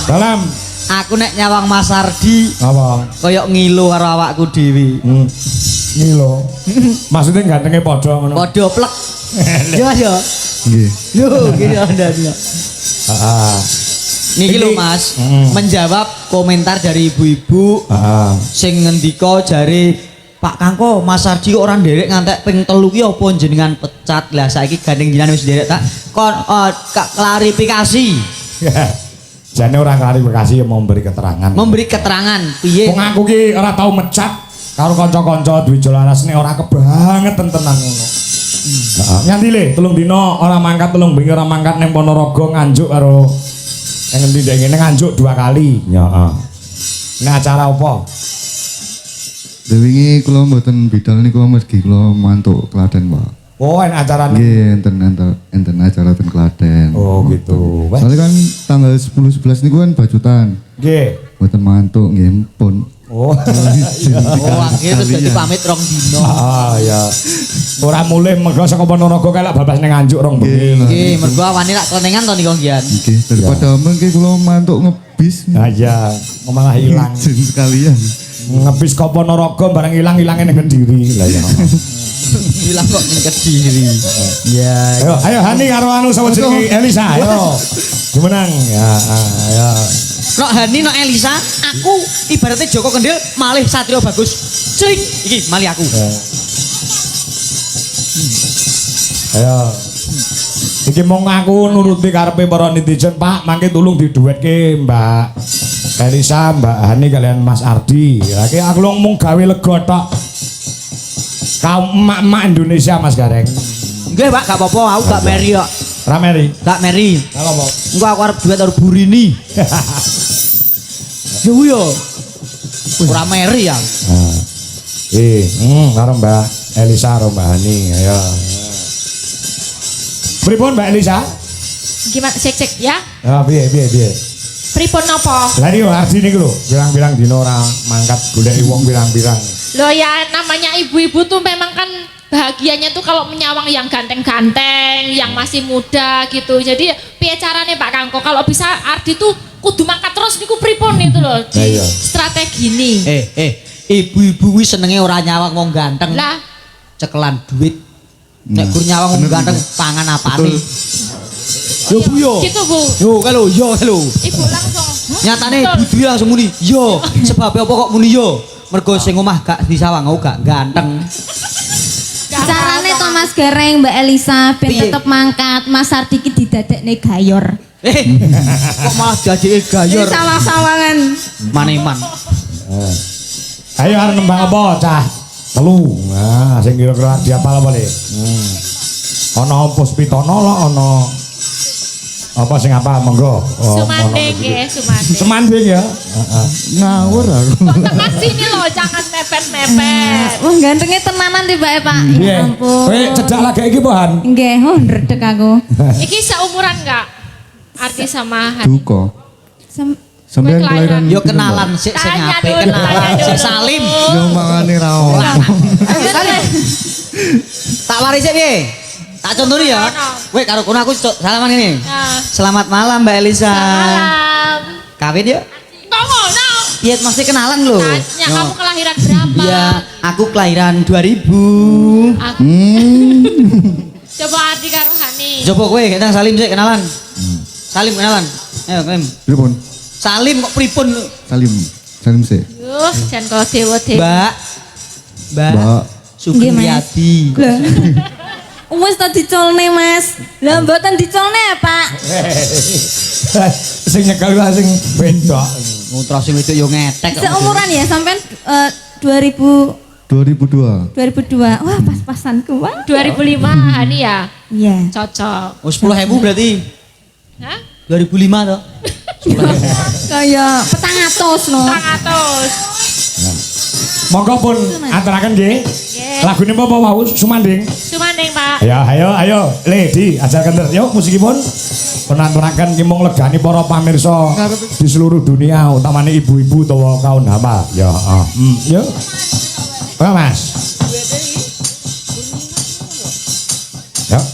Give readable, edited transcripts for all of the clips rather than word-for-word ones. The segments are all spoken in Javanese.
Salam. Aku nek nyawang Mas Ardi Apa? koyok ngilu karo awakku dhewe. Ngilo. Maksudnya gantengnya padha ngono. Padha plek. Yo yo. Nggih. Lho, gini Anda. Heeh. Niki lho Mas, menjawab komentar dari ibu-ibu Heeh. sing ngendika jare Pak Kangko, Mas Ardi kok ora nderek ngantek ping 3 ki apa jenengan pecat. Lah saiki gandeng jenengan wis nderek tak kon klarifikasi. Jane ora klarifikasi mau memberi keterangan. Memberi keterangan piye? Wong aku ki ora tau mecat karo kanca-kanca duwe jolarasne ora kebangetan tenan ngono. Heeh. Nganti le 3 dina ora mangkat 3 bengi ora mangkat ning Ponorogo nganjuk karo ngendi ndek ngene nganjuk 2 kali. Heeh. Nek acara apa? Wingi kula mboten bidal niku mergi kula mantuk Klaten, Pak. Oh, enak acara Nggih, enten acara ten Klaten. Oh, gitu. Wah. Soalnya kan tanggal 10 11 niku kan bajutan. Nggih. Mboten mantuk nggih pun. Oh. Oh, akhirnya terus dadi pamit 2 dino. Ah, ya. Ora mulih mergo saka Ponorogo kae lak babas ning nganjuk rong bengi. Nggih, mergo awane lak kelenengan to niku ngian. Nggih, daripada mengke kula mantuk ngebis. Ah iya, malah ilang. Jen sekalian. Ngebis ke Ponorogo bareng ilang-ilange ning Kediri. Lah ya. Bilang kok ning Kediri. Ya. Ayo Hani karo anu sama jenenge Elisa, ayo. Jumenang. Ya, ayo. Nok Hani nok Elisa, aku ibaratnya Joko Kendil malih Satrio Bagus. Cling, iki malih aku. Ayo. Iki mong aku nuruti karepe para netizen, Pak, mangke tulung diduetke Mbak Elisa, Mbak Hani kalian Mas Ardi. Ya iki aku mung gawe lega tok. Kaum emak-emak Indonesia Mas Gareng. Nggih, Pak, gak apa-apa, aku gak meri kok. Ra meri. Gak meri. Kalau apa? Engko aku arep duet karo Burini. Yo. Ora meri ya. Karo Mbak Elisa karo Mbak Hani, ayo. Pripun Mbak Elisa? Gimana cek ya? Ah, piye. Pripun napa? Lah iki Ardi niku lho, bilang-bilang dino ora mangkat goleki wong bilang-bilang. Loh ya namanya ibu-ibu tuh memang kan bahagianya tuh kalau menyawang yang ganteng-ganteng, yang masih muda gitu. Jadi piye carane Pak Kangko kalau bisa Ardi tuh kudu mangkat terus niku pripun itu loh di iya. strategi ini. Ibu-ibu wis senenge ora nyawang wong ganteng. Lah, Cekelan duit. Nek gur nyawang wong ganteng pangan apane? Yo Bu yo. gitu Bu. Yo kalau. Ibu langsung. Nyatane Betul. dudu langsung muni, yo. Sebab apa kok muni yo? Mergo sing omah gak disawang aku gak ganteng. Carane to Mas Gareng Mbak Elisa ben Piye? tetep mangkat Mas Ardi ki didadekne gayor. Kok malah dadeke gayor. Sawang-sawangan. Maneman. Ayo arep nembang apa, Cah? Telu. Nah, sing kira-kira diapal apa le? Ana Puspitono lho, ana apa sing apa monggo. Sumanding ya, Sumanding. Semanding ya. Ngawur aku. Kok tengah sini loh, jangan mepet-mepet. Wah gantengnya tenanan tiba Pak. Piye? Ya ampun. Kowe cedak lagi iki po, Han? Nggih, ndredeg aku. Iki seumuran enggak? Arti sama Hani. Duka. Kowe Sampeyan kelahiran. kelahiran Yo pinten, kenalan Pak? sik sing Tanya apik dulu, kenalan tanya sik dulu. Salim. Yo mangane ra ono. Tak waris sik piye? Tak contoni ya. Weh karo kono aku salaman ini. Nah, Selamat malam Mbak Elisa. malam. Kawin yuk. Kok ngono? Iya masih kenalan loh. Tanya kamu kelahiran berapa? Iya, aku kelahiran 2000. Aku. Coba Ardi karo Hani. Coba kowe kita Salim sih kenalan. Salim kenalan. Ayo Salim. Pripun? Salim kok pripun lu? Salim sih. Yuh, jan kau dewa-dewa. Mbak. Mbak. Mbak. Nggih, Mas. Supriyadi. Lah. Wis tak dicolne Mas. Lah mboten dicolne ya Pak. Sing nyekel wae sing wedok. Mutra sing wedok yo ngetek kok. Seumuran ya sampean 2000 2002. 2002. Wah pas-pasanku. Wah. 2005 Hani ya? Iya. Cocok. Oh 10.000 berarti. Hah? 2005 toh. Kayak 400 no. 100. Monggo pun aturaken nggih. Nggih. Lagune apa wau Sumanding? Sumanding, Pak. Ya, ayo, Lady, ajarkan terus. Yuk, musikipun. Penaturakan ki mung legani para pamirsa di seluruh dunia, utamanya ibu-ibu utawa kaum hamba. Ya, yuk. Ayo, Mas. Yuk.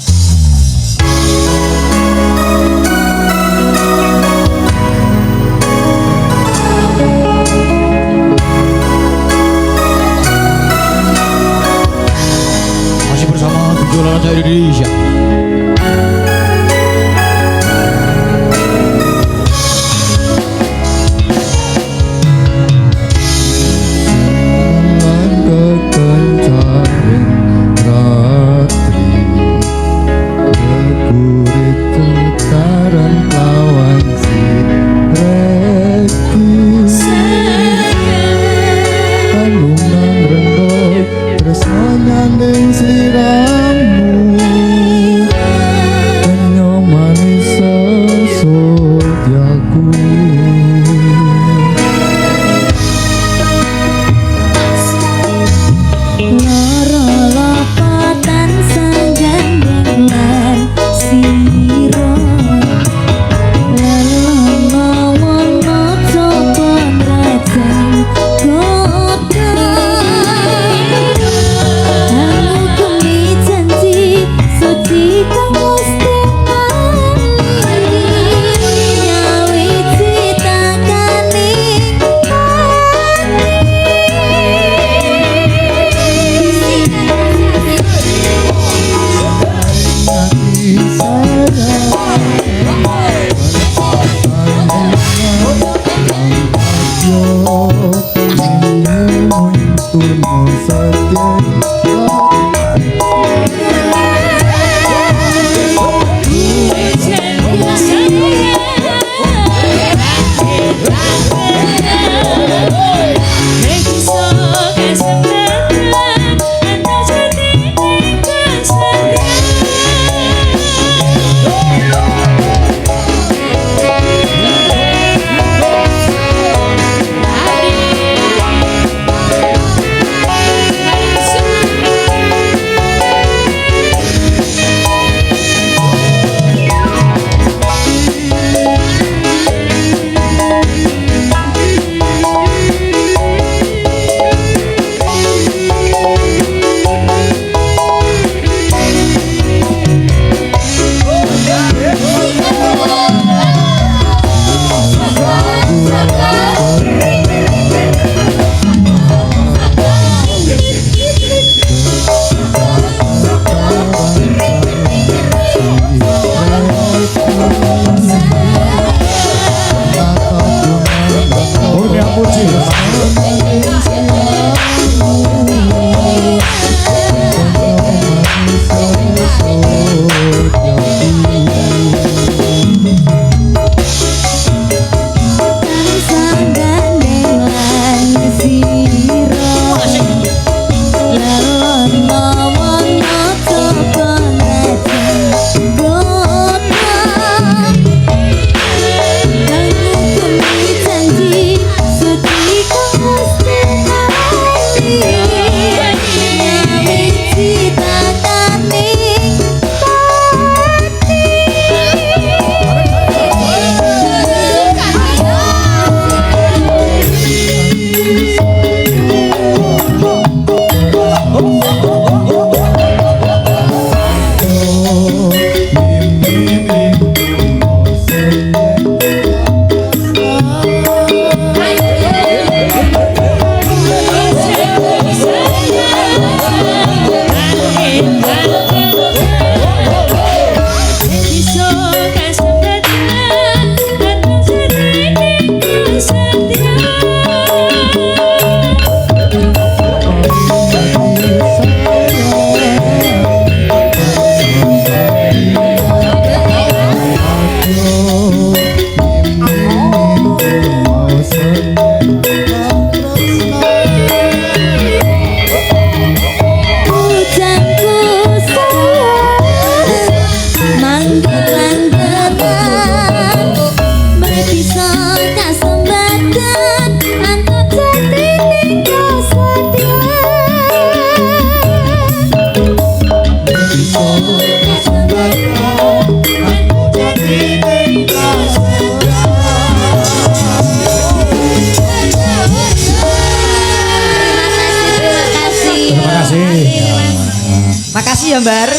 kembar.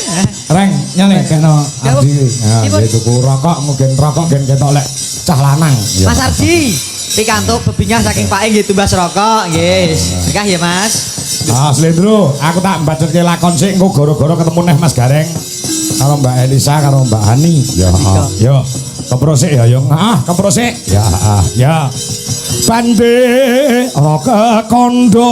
Reng, nyale kena Ya, Ardi. Ya, Ipun. itu ku rokok mungkin rokok gen ketok lek cah lanang. Ya. Mas Ardi, pikantuk bebingah saking Pak nggih tumbas rokok, nggih. Berkah ya, Mas. Asli dulu, aku tak mbacutke lakon sik engko gara-gara ketemu neh Mas Gareng karo Mbak Elisa karo Mbak Hani. Ya, yo. Keprosik ya, yo. Keprosik. Ya, ya. Bande roke kondo